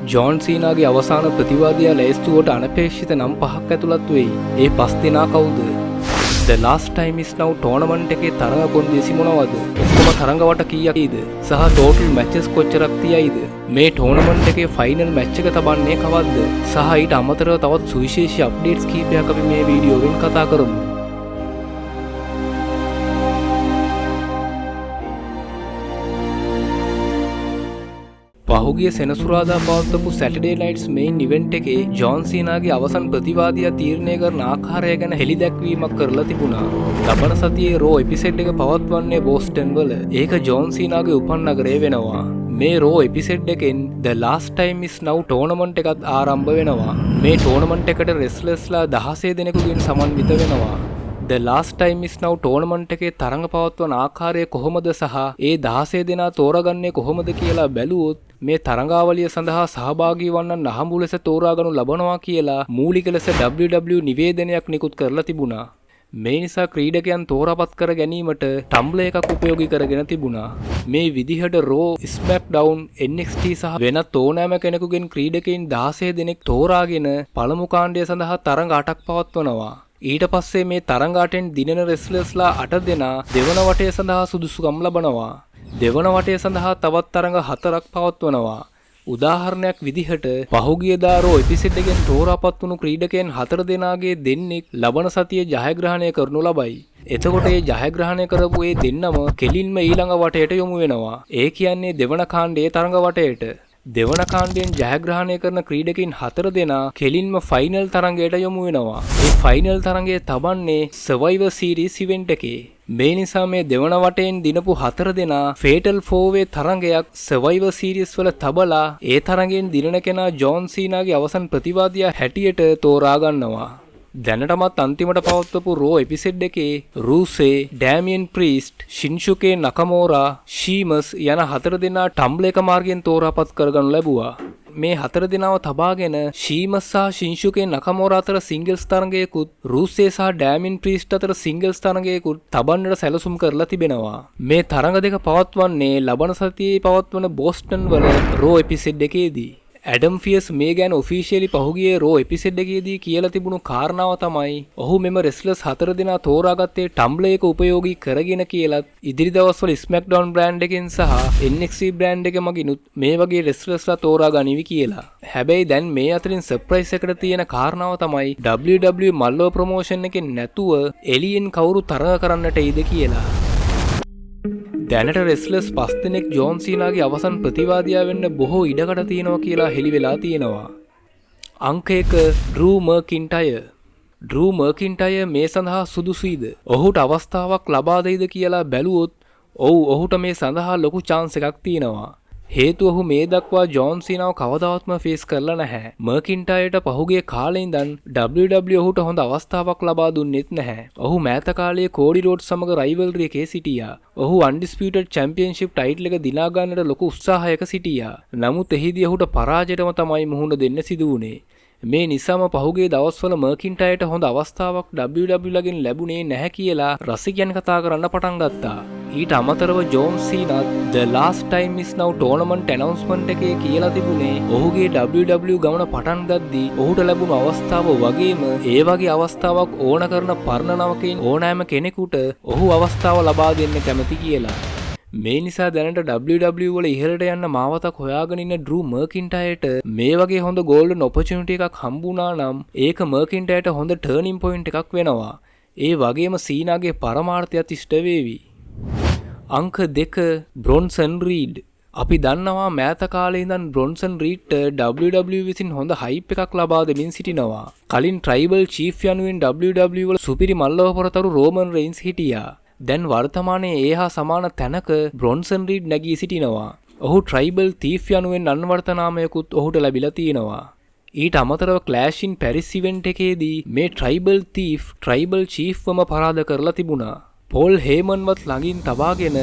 John සීනාගේ අවසාන ප්‍රතිවාදියා ලැයිස්තුවට අනපේක්ෂිත නම් 5ක් ඇතුළත් වෙයි. ඒ 5 දෙනා කවුද? The last time is now tournament එකේ තරඟ කොන්දේසි මොනවද? ඔක්කොම තරඟවට කීයක්ද? සහ total matches කොච්චරක් තියයිද? මේ tournament එකේ final match එක තබන්නේ කවද්ද? සහ ඊට අමතරව තවත් සුවිශේෂී updates කීපයක් අපි මේ වීඩියෝවෙන් කතා කරමු. පහුගිය සෙනසුරාදා පවත්වපු Saturday Night's main event එකේ ජෝන් සීනාගේ අවසන් ප්‍රතිවාදියා තීරණය කරන ආකාරය ගැන හෙළිදැක්වීමක් කරලා තිබුණා. ලබන සතියේ රෝ එපිසෝඩ් එක පවත්වන්නේ බෝස්ටන් වල. ඒක ජෝන් සීනාගේ උපන් නගරය වෙනවා. මේ රෝ එපිසෝඩ් එකෙන් The Last Time Is Now tournament එකත් ආරම්භ වෙනවා. මේ tournament එකට wrestlers-ලා 16 දෙනෙකුගෙන් සමන්විත වෙනවා. The Last Time Is Now tournament එකේ තරඟ පවත්වන ආකාරය කොහොමද සහ ඒ 16 දෙනා තෝරාගන්නේ කොහොමද කියලා බැලුවොත් මේ තරඟාවලිය සඳහා සහභාගී වන්නන් අහඹු ලෙස තෝරාගනු ලබනවා කියලා මූලික ලෙස WWE නිවේදනයක් නිකුත් කරලා තිබුණා. මේ නිසා ක්‍රීඩකයන් තෝරාපත් කර ගැනීමට ටම්බ්ලර් එකක් උපයෝගී කරගෙන තිබුණා. මේ විදිහට Raw, SmackDown, NXT සහ වෙනත් ඕනෑම කෙනෙකුගෙන් ක්‍රීඩකයන් 16 දෙනෙක් තෝරාගෙන පළමු කාණ්ඩය සඳහා තරඟ 8ක් පවත්වනවා. ඊට පස්සේ මේ තරඟ 8න් දිනන රෙස්ලර්ස්ලා 8 දෙනා දෙවන වටය සඳහා සුදුසුකම් ලබනවා. දෙවන වටය සඳහා තවත් තරඟ 4ක් පවත්වනවා. උදාහරණයක් විදිහට පහුගියදා රෝ එපිසෝඩ් එකෙන් තෝරාපත් වුණු ක්‍රීඩකයන් 4 දෙනාගේ දෙන්නෙක් ලබන සතියේ ජයග්‍රහණය කරනු ලබයි. එතකොට ඒ ජයග්‍රහණය කරපු ඒ දෙන්නම කෙලින්ම ඊළඟ වටයට යොමු වෙනවා. ඒ කියන්නේ දෙවන කාණ්ඩයේ තරඟ වටයට. දෙවන කාණ්ඩයෙන් ජයග්‍රහණය කරන ක්‍රීඩකයන් 4 දෙනා කෙලින්ම ෆයිනල් තරඟයට යොමු වෙනවා. ඒ ෆයිනල් තරඟය තබන්නේ Survivor Series event එකේ. මේ නිසා මේ දෙවන වටයෙන් දිනපු 4 දෙනා Fatal 4-way තරඟයක් Survivor Series වල තබලා ඒ තරඟෙන් දිනන කෙනා ජෝන් සීනාගේ අවසන් ප්‍රතිවාදියා හැටියට තෝරා ගන්නවා. දැනටමත් අන්තිමට පවත්වපු රෝ එපිසෝඩ් එකේ රූසේ, ඩෑමියන් ප්‍රීස්ට්, ශින්සුකේ නකමෝරා, ෂීමස් යන 4 දෙනා ටම්බ්ලර් එක මාර්ගයෙන් තෝරාපත් කරගනු ලැබුවා. මේ 4 දෙනාව තබාගෙන ෂීමස් සහ ශින්සුකේ නකමෝරා අතර සිංගල්ස් තරඟයකුත්, රූසේ සහ ඩෑමියන් ප්‍රීස්ට් අතර සිංගල්ස් තරඟයකුත් තබන්නට සැලසුම් කරලා තිබෙනවා. මේ තරඟ දෙක පවත්වන්නේ ලබන සතියේ පවත්වන බෝස්ටන් වල රෝ එපිසෝඩ් එකේදී. ඇඩම් ෆියස් මේ ගැන ඔෆිෂියලි පහුගිය රෝ එපිසෝඩ් එකේදී කියලා තිබුණු කාරණාව තමයි ඔහු මෙම රෙස්ලර්ස් 4 දෙනා තෝරාගත්තේ ටම්බ්ලර් එක උපයෝගී කරගෙන කියලත් ඉදිරි දවස්වල SmackDown බ්‍රෑන්ඩ් එකෙන් සහ NXT බ්‍රෑන්ඩ් එක මගිනුත් මේ වගේ රෙස්ලර්ස්ලා තෝරා ගනිවි කියලා. හැබැයි දැන් මේ අතරින් සර්ප්‍රයිස් එකට තියෙන කාරණාව තමයි WWE මල්ලෝ ප්‍රොමෝෂන් එකෙන් නැතුව එලියෙන් කවුරු තරඟ කරන්නට එයිද කියලා. දැනට රෙස්ලර්ස් 5 දෙනෙක් ජෝන් සීනාගේ අවසන් ප්‍රතිවාදියා වෙන්න බොහෝ ඉඩකඩ තියෙනවා කියලා හෙළි වෙලා තියෙනවා. අංක 1 ඩ්‍රූ මර්කින්ටයර්. ඩ්‍රූ මර්කින්ටයර් මේ සඳහා සුදුසුයිද? ඔහුට අවස්ථාවක් ලබා දෙයිද කියලා බැලුවොත් ඔව්, ඔහුට මේ සඳහා ලොකු chance එකක් තියෙනවා. හේතුව ඔහු මේ දක්වා ජෝන් සීනාව කවදාවත්ම ෆේස් කරලා නැහැ. මර්කින්ටයර්ට පහුගිය කාලේ ඉඳන් WWE ඔහුට හොඳ අවස්ථාවක් ලබා දුන්නෙත් නැහැ. ඔහු මෑත කාලයේ කෝඩි රෝඩ්ස් සමග රයිවල්රි එකේ සිටියා. ඔහු අන්ඩිස්පියුටඩ් චැම්පියන්ෂිප් ටයිටල් එක දිනා ගන්නට ලොකු උත්සාහයක සිටියා. නමුත් එහිදී ඔහුට පරාජයටම තමයි මුහුණ දෙන්න සිදු වුණේ. මේ නිසාම පහුගිය දවස්වල මර්කින්ටයර්ට හොඳ අවස්ථාවක් WWE ලගෙන් ලැබුණේ නැහැ කියලා රසිකයන් කතා කරන්න පටන් ගත්තා. ඊට අමතරව John සීනාත් The Last Time Is Now tournament announcement එකේ කියලා තිබුණේ ඔහුගේ WWE ගමන පටන් ගද්දී ඔහුට ලැබුණු අවස්ථාව වගේම ඒ වගේ අවස්ථාවක් ඕන කරන පරණ නවකයින් ඕනෑම කෙනෙකුට ඔහු අවස්ථාව ලබා දෙන්න කැමති කියලා. මේ නිසා දැනට WWE වල ඉහළට යන්න මාවතක් හොයාගෙන ඉන්න ඩ්‍රූ මර්කින්ටයර්ට මේ වගේ හොඳ ගෝල්ඩන් ඔපචුනිටි එකක් හම්බුණා නම් ඒක මර්කින්ටයර්ට හොඳ ටර්නින් පොයින්ට් එකක් වෙනවා. ඒ වගේම සීනාගේ පරමාර්ථයත් ඉෂ්ට වේවි. අංක 2 බ්‍රොන්සන් රීඩ්. අපි දන්නවා මෑත කාලේ ඉඳන් බ්‍රොන්සන් රීඩ්ට WWE විසින් හොඳ හයිප් එකක් ලබා දෙමින් සිටිනවා. කලින් ට්‍රයිබල් චීෆ් යනුවෙන් WWE වල සුපිරි මල්ලවපොරතරු රෝමන් රේන්ස් හිටියා. දැන් වර්තමානයේ ඒ හා සමාන තැනක බ්‍රොන්සන් රීඩ් නැගී සිටිනවා. ඔහු ට්‍රයිබල් තීෆ් යනුවෙන් අන්වර්ථ නාමයකුත් ඔහුට ලැබිලා තියෙනවා. ඊට අමතරව ක්ලෑෂ් ඉන් පැරිස් ඉවෙන්ට් එකේදී මේ ට්‍රයිබල් තීෆ් ට්‍රයිබල් චීෆ්වම පරාද කරලා තිබුණා. පෝල් හේමන්වත් ළඟින් තබාගෙන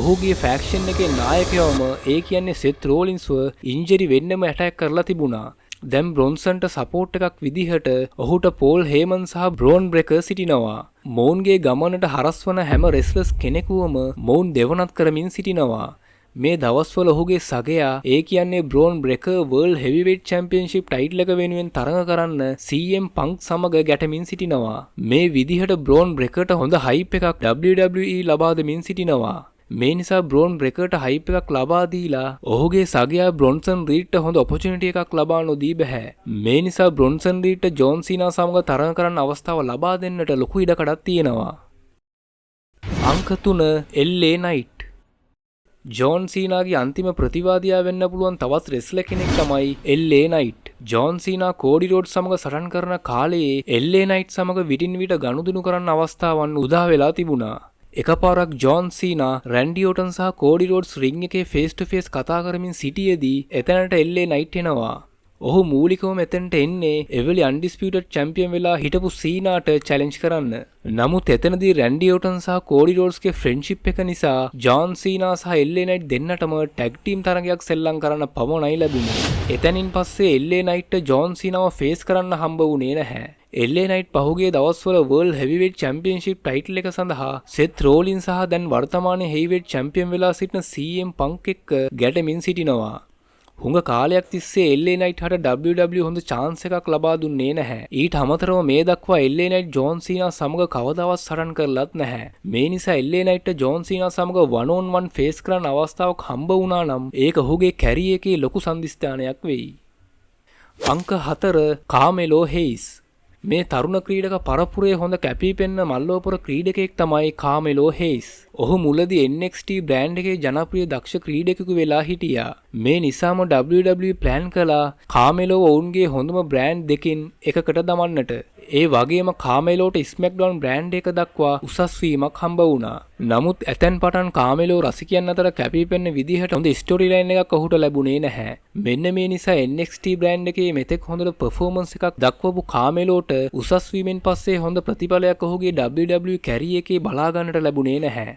ඔහුගේ ෆැක්ෂන් එකේ නායකයවම ඒ කියන්නේ සෙත් රෝලින්ස්ව ඉන්ජරි වෙන්නම ඇටැක් කරලා තිබුණා. දැන් බ්‍රොන්සන්ට සපෝට් එකක් විදිහට ඔහුට පෝල් හේමන් සහ බ්‍රෝන් බ්‍රෙකර් සිටිනවා. මොවුන්ගේ ගමනට හරස් වන හැම රෙස්ලර්ස් කෙනෙකුවම මොවුන් දෙවනත් කරමින් සිටිනවා. මේ දවස්වල ඔහුගේ සගයා ඒ කියන්නේ බ්‍රෝන් බ්‍රෙකර් වර්ල්ඩ් හෙවිවෙයිට් චැම්පියන්ෂිප් ටයිටල් එක වෙනුවෙන් තරඟ කරන්න CM Punk සමග ගැටමින් සිටිනවා. මේ විදිහට බ්‍රෝන් බ්‍රෙකර්ට හොඳ හයිප් එකක් WWE ලබා දෙමින් සිටිනවා. මේ නිසා බ්‍රෝන් බ්‍රෙකර්ට හයිප් එකක් ලබා දීලා ඔහුගේ සගයා බ්‍රොන්සන් රීඩ්ට හොඳ ඔපචුනිටි එකක් ලබා නොදී බෑ. මේ නිසා බ්‍රොන්සන් රීඩ්ට ජෝන් සීනා සමග තරඟ කරන්න අවස්ථාව ලබා දෙන්නට ලොකු ඉඩකඩක් තියෙනවා. අංක 3 LA Knight. ජෝන් සීනාගේ අන්තිම ප්‍රතිවාදියා වෙන්න පුළුවන් තවත් රෙස්ලර් කෙනෙක් තමයි LA Knight. ජෝන් සීනා කෝඩි රෝඩ්ස් සමග සටන් කරන කාලයේ LA Knight සමග විටින් විට ගනුදෙනු කරන්න අවස්ථාවන් උදා වෙලා තිබුණා. එකපාරක් ජෝන් සීනා රැන්ඩි ඕටන් සහ කෝඩි රෝඩ්ස් රින් එකේ ෆේස් ටු ෆේස් කතා කරමින් සිටියේදී එතනට LA Knight එනවා. ඔහු මූලිකවම එතනට එන්නේ එවලි අන්ඩිස්පියුටඩ් චැම්පියන් වෙලා හිටපු සීනාට චැලෙන්ජ් කරන්න. නමුත් එතනදී රැන්ඩි ඕටන් සහ කෝඩි රෝඩ්ස්ගේ ෆ්‍රෙන්ඩ්ෂිප් එක නිසා ජෝන් සීනා සහ LA Knight දෙන්නටම ටැග් ටීම් තරගයක් සෙල්ලම් කරන්න පමණයි ලැබුණේ. එතනින් පස්සේ LA Knightට ජෝන් සීනාව ෆේස් කරන්න හම්බ වුණේ නැහැ. LA Knight පහුගිය දවස්වල වර්ල්ඩ් හෙවිවෙයිට් චැම්පියන්ෂිප් ටයිටල් එක සඳහා සෙත් රෝලින් සහ දැන් වර්තමානයේ හෙවිවෙයිට් චැම්පියන් වෙලා සිටින CM Punk එක්ක ගැටෙමින් සිටිනවා. හුඟ කාලයක් තිස්සේ LA Knight හට WWE හොඳ chance එකක් ලබා දුන්නේ නැහැ. ඊට අමතරව මේ දක්වා LA Knight ජෝන් සීනා සමග කවදාවත් සටන් කරලත් නැහැ. මේ නිසා LA Knightට ජෝන් සීනා සමග 1-on-1 ෆේස් කරන්න අවස්ථාවක් හම්බ වුණා නම් ඒක ඔහුගේ කැරියර් එකේ ලොකු සම්දිස්ථානයක් වෙයි. අංක 4 කාමෙලෝ හේයිස්. මේ තරුණ ක්‍රීඩක පරපුරේ හොඳ කැපිපෙන්න මල්ලෝපුර ක්‍රීඩකයෙක් තමයි කාමෙලෝ හේයිස්. ඔහු මුලදී NXT බ්‍රෑන්ඩ් එකේ ජනප්‍රිය දක්ෂ ක්‍රීඩකයෙකු වෙලා හිටියා. මේ නිසාම WWE ප්ලෑන් කළා කාමෙලෝ ඔවුන්ගේ හොඳම බ්‍රෑන්ඩ් දෙකින් එකකට දමන්නට. ඒ වගේම කාමෙලෝට ස්මැක්ඩවුන් බ්‍රෑන්ඩ් එක දක්වා උසස් වීමක් හම්බ වුණා. නමුත් ඇතැන් පටන් කාමෙලෝ රසිකයන් අතර කැපිපෙන්න විදිහට හොඳ ස්ටෝරි ලයින් එකක් ඔහුට ලැබුණේ නැහැ. මෙන්න මේ නිසා NXT බ්‍රෑන්ඩ් එකේ මෙතෙක් හොඳ පර්ෆෝමන්ස් එකක් දක්වපු කාමෙලෝට උසස් වීමෙන් පස්සේ හොඳ ප්‍රතිඵලයක් ඔහුගේ WWE කැරියර් එකේ බලා ගන්නට ලැබුණේ නැහැ.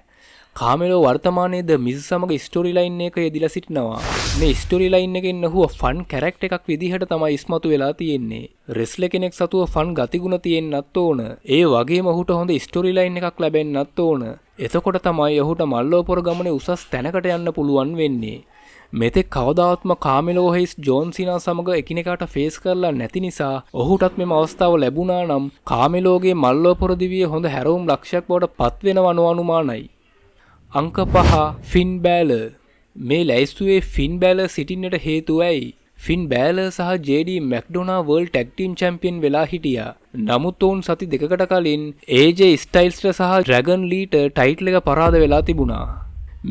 කාමෙලෝ වර්තමානයේ ද මිස් සමග ස්ටෝරි ලයින් එක යෙදලා සිටිනවා. මේ ස්ටෝරි ලයින් එකෙන් ඔහු ෆන් කැරක්ටර් එකක් විදිහට තමයි ඉස්මතු වෙලා තියෙන්නේ. රෙස්ලර් කෙනෙක් සතුව ෆන් ගතිගුණ තියෙන්නත් ඕන. ඒ වගේම ඔහුට හොඳ ස්ටෝරි ලයින් එකක් ලැබෙන්නත් ඕන. එතකොට තමයි ඔහුට මල්ලෝපොර ගමනේ උසස් තැනකට යන්න පුළුවන් වෙන්නේ. මෙතෙක් කවදාවත්ම කාමෙලෝ හේයිස් ජෝන් සීනා සමග එකිනෙකාට ෆේස් කරලා නැති නිසා ඔහුටත් මෙම අවස්ථාව ලැබුණා නම් කාමෙලෝගේ මල්ලෝපොර දිවියේ හොඳ හැරවුම් ලක්ෂයක් බවට පත් වෙනව අනුමානයි. අංක 5 ෆින් බෑලර්. මේ ලැයිස්තුවේ ෆින් බෑලර් සිටින්නට හේතුව ඇයි? ෆින් බෑලර් සහ JD McDonagh world tag team champion වෙලා හිටියා. නමුත් ඔවුන් සති දෙකකට කලින් AJ ස්ටයිල්ස්ට සහ ඩ්‍රැගන් ලීට ටයිටල් එක පරාද වෙලා තිබුණා.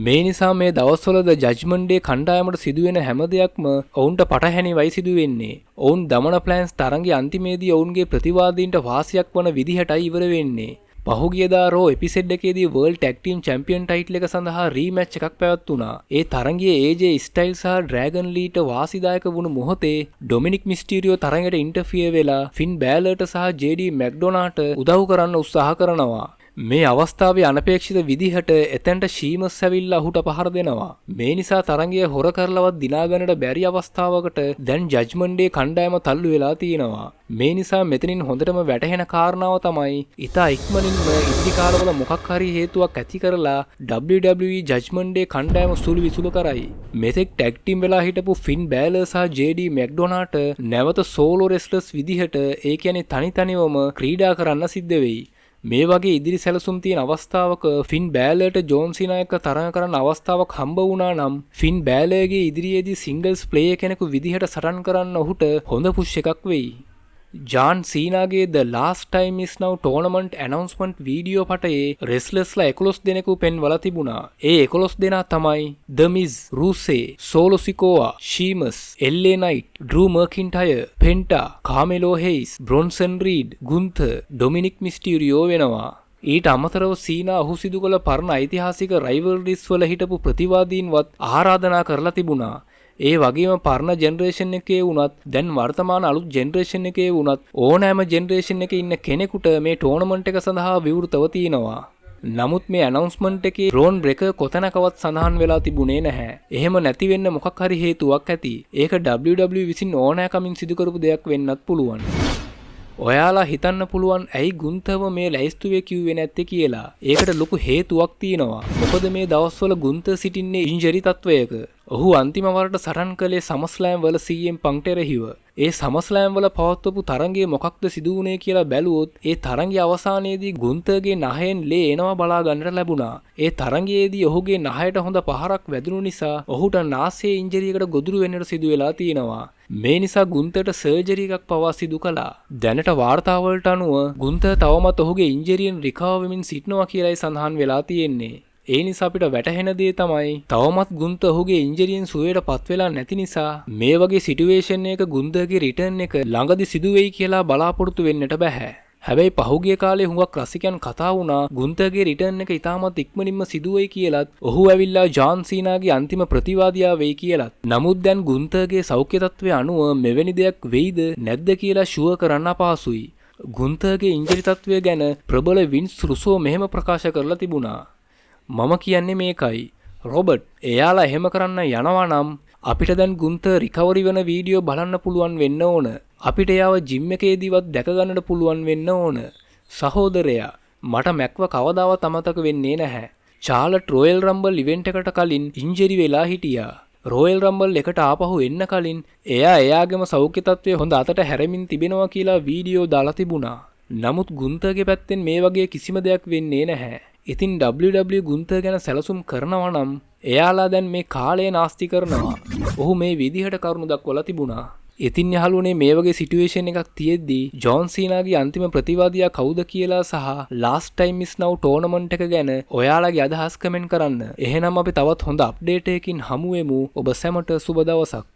මේ නිසා මේ දවස්වල ද ජජ්මන්ට් ඩේ කණ්ඩායමට සිදුවෙන හැම දෙයක්ම ඔවුන්ට පටහැනිවයි සිදුවෙන්නේ. ඔවුන් දමන ප්ලෑන්ස් තරඟයේ අන්තිමේදී ඔවුන්ගේ ප්‍රතිවාදීන්ට වාසියක් වන විදිහටයි ඉවර වෙන්නේ. පහුගියදා රෝ එපිසෝඩ් එකේදී world tag team champion title එක සඳහා රීමැච් එකක් පැවැත්වුණා. ඒ තරඟයේ AJ ස්ටයිල්ස් සහ ඩ්‍රැගන් ලීට වාසිදායක වුණු මොහොතේ ඩොමිනික් මිස්ටීරියෝ තරඟයට ඉන්ටර්ෆියර් වෙලා ෆින් බෑලර්ට සහ JD මැක්ඩොනාට උදව් කරන්න උත්සාහ කරනවා. මේ අවස්ථාවේ අනපේක්ෂිත විදිහට එතැන්ට ශීමස් ඇවිල්ලා ඔහුට පහර දෙනවා. මේ නිසා තරඟය හොර කරලවත් දිනාගන්නට බැරි අවස්ථාවකට දැන් ජජ්මන්ට් ඩේ කණ්ඩායම තල්ලු වෙලා තියෙනවා. මේ නිසා මෙතනින් හොඳටම වැටහෙන කාරණාව තමයි ඉතා ඉක්මනින්ම ඉදිරි කාලවල මොකක් හරි හේතුවක් ඇති කරලා WWE ජජ්මන්ට් ඩේ කණ්ඩායම සුළු විසුළු කරයි. මෙතෙක් ටැග් ටීම් වෙලා හිටපු ෆින් බෑලර් සහ JD මැක්ඩොනාට නැවත සෝලෝ රෙස්ලර්ස් විදිහට ඒ කියන්නේ තනි තනිවම ක්‍රීඩා කරන්න සිද්ධ වෙයි. මේ වගේ ඉදිරි සැලසුම් තියෙන අවස්ථාවක ෆින් බෑලර්ට ජෝන් සීනා එක්ක තරඟ කරන්න අවස්ථාවක් හම්බ වුණා නම් ෆින් බෑලර්ගේ ඉදිරියේදී සිංගල්ස් ප්ලේයර් කෙනෙකු විදිහට සටන් කරන්න ඔහුට හොඳ පුෂ් එකක් වෙයි. ජාන් සීනාගේ The Last Time Is Now tournament announcement video පටයේ රෙස්ලර්ස්ලා 11 දෙනෙකු පෙන්වලා තිබුණා. ඒ 11 දෙනා තමයි The Miz, Rusev, Solo Sikoa, Sheamus, LA Knight, Drew McIntyre, Penta, Carmelo Hayes, Bronson Reed, Gunther, Dominic Mysterio වෙනවා. ඊට අමතරව සීනා ඔහු සිදු කළ පරණ ඓතිහාසික රයිවල්රිස් වල හිටපු ප්‍රතිවාදීන්වත් ආරාධනා කරලා තිබුණා. ඒ වගේම පරණ ජෙනරේෂන් එකේ වුණත් දැන් වර්තමාන අලුත් ජෙනරේෂන් එකේ වුණත් ඕනෑම ජෙනරේෂන් එකේ ඉන්න කෙනෙකුට මේ ටෝර්නමන්ට් එක සඳහා විවෘතව තියෙනවා. නමුත් මේ ඇනවුන්ස්මන්ට් එකේ බ්‍රෝන් බ්‍රෙකර් කොතැනකවත් සඳහන් වෙලා තිබුණේ නැහැ. එහෙම නැති වෙන්න මොකක් හරි හේතුවක් ඇති. ඒක WWE විසින් ඕනෑකමින් සිදු කරපු දෙයක් වෙන්නත් පුළුවන්. ඔයාලා හිතන්න පුළුවන් ඇයි ගුන්තරව මේ ලැයිස්තුවේ කිව්වේ නැත්තේ කියලා. ඒකට ලොකු හේතුවක් තියෙනවා. මොකද මේ දවස්වල ගුන්තර් සිටින්නේ ඉන්ජරි තත්වයක. ඔහු අන්තිම වරට සටන් කළේ සමස්ලෑම් වල CM පන්ක්ට එරෙහිව. ඒ සමස්ලෑම් වල පවත්වපු තරඟයේ මොකක්ද සිදු වුණේ කියලා බැලුවොත් ඒ තරඟයේ අවසානයේදී ගුන්තරගේ නහයෙන් ලේ එනවා බලා ගන්නට ලැබුණා. ඒ තරඟයේදී ඔහුගේ නහයට හොඳ පහරක් වැදුණු නිසා ඔහුට නාසයේ ඉන්ජරියකට ගොදුරු වෙන්නට සිදු වෙලා තියෙනවා. මේ නිසා ගුන්තරට සර්ජරි එකක් පවා සිදු කළා. දැනට වාර්තාවලට අනුව ගුන්තර් තවමත් ඔහුගේ ඉන්ජරියෙන් රිකවර් වෙමින් සිටිනවා කියලායි සඳහන් වෙලා තියෙන්නේ. ඒ නිසා අපිට වැටහෙන දේ තමයි තවමත් ගුන්තර් ඔහුගේ ඉන්ජරියෙන් සුවයට පත් වෙලා නැති නිසා මේ වගේ සිටුේෂන් එකක ගුන්තරගේ රිටර්න් එක ළඟදි සිදු වෙයි කියලා බලාපොරොත්තු වෙන්නට බෑ. හැබැයි පහුගිය කාලේ හුඟක් රසිකයන් කතා වුණා ගුන්තරගේ රිටර්න් එක ඉතාමත් ඉක්මනින්ම සිදු වෙයි කියලත් ඔහු ඇවිල්ලා ජොන් සීනාගේ අන්තිම ප්‍රතිවාදියා වෙයි කියලත්. නමුත් දැන් ගුන්තරගේ සෞඛ්‍ය තත්ත්වය අනුව මෙවැනි දෙයක් වෙයිද නැද්ද කියලා ෂුවර් කරන්න අපහසුයි. ගුන්තරගේ ඉන්ජරි තත්ත්වය ගැන ප්‍රබල වින්ස් රුසෝ මෙහෙම ප්‍රකාශ කරලා තිබුණා. මම කියන්නේ මේකයි. රොබර්ට් එයාලා එහෙම කරන්න යනවා නම් අපිට දැන් ගුන්තර් රිකවරි වෙන වීඩියෝ බලන්න පුළුවන් වෙන්න ඕන. අපිට එයාව ජිම් එකේදීවත් දැක ගන්නට පුළුවන් වෙන්න ඕන. සහෝදරයා මට මැක්ව කවදාවත් අමතක වෙන්නේ නැහැ. චාර්ලට් රොයල් රම්බල් ඉවෙන්ට් එකට කලින් ඉන්ජරි වෙලා හිටියා. රොයල් රම්බල් එකට ආපහු එන්න කලින් එයා එයාගේම සෞඛ්‍ය තත්ත්වය හොඳ අතට හැරෙමින් තිබෙනවා කියලා වීඩියෝ දාලා තිබුණා. නමුත් ගුන්තරගේ පැත්තෙන් මේ වගේ කිසිම දෙයක් වෙන්නේ නැහැ. ඉතින් WWE ගුන්තර් ගැන සැලසුම් කරනවා නම් එයාලා දැන් මේ කාලය නාස්ති කරනවා. ඔහු මේ විදිහට කරුණු දක්වලා තිබුණා. ඉතින් යහළුවනේ මේ වගේ සිටුේෂන් එකක් තියෙද්දී ජොන් සීනාගේ අන්තිම ප්‍රතිවාදියා කවුද කියලා සහ ලාස්ට් ටයිම් ඉස් නව් ටෝර්නමන්ට් එක ගැන ඔයාලගේ අදහස් කමෙන්ට් කරන්න. එහෙනම් අපි තවත් හොඳ අප්ඩේට් එකකින් හමු වෙමු. ඔබ සැමට සුබ දවසක්.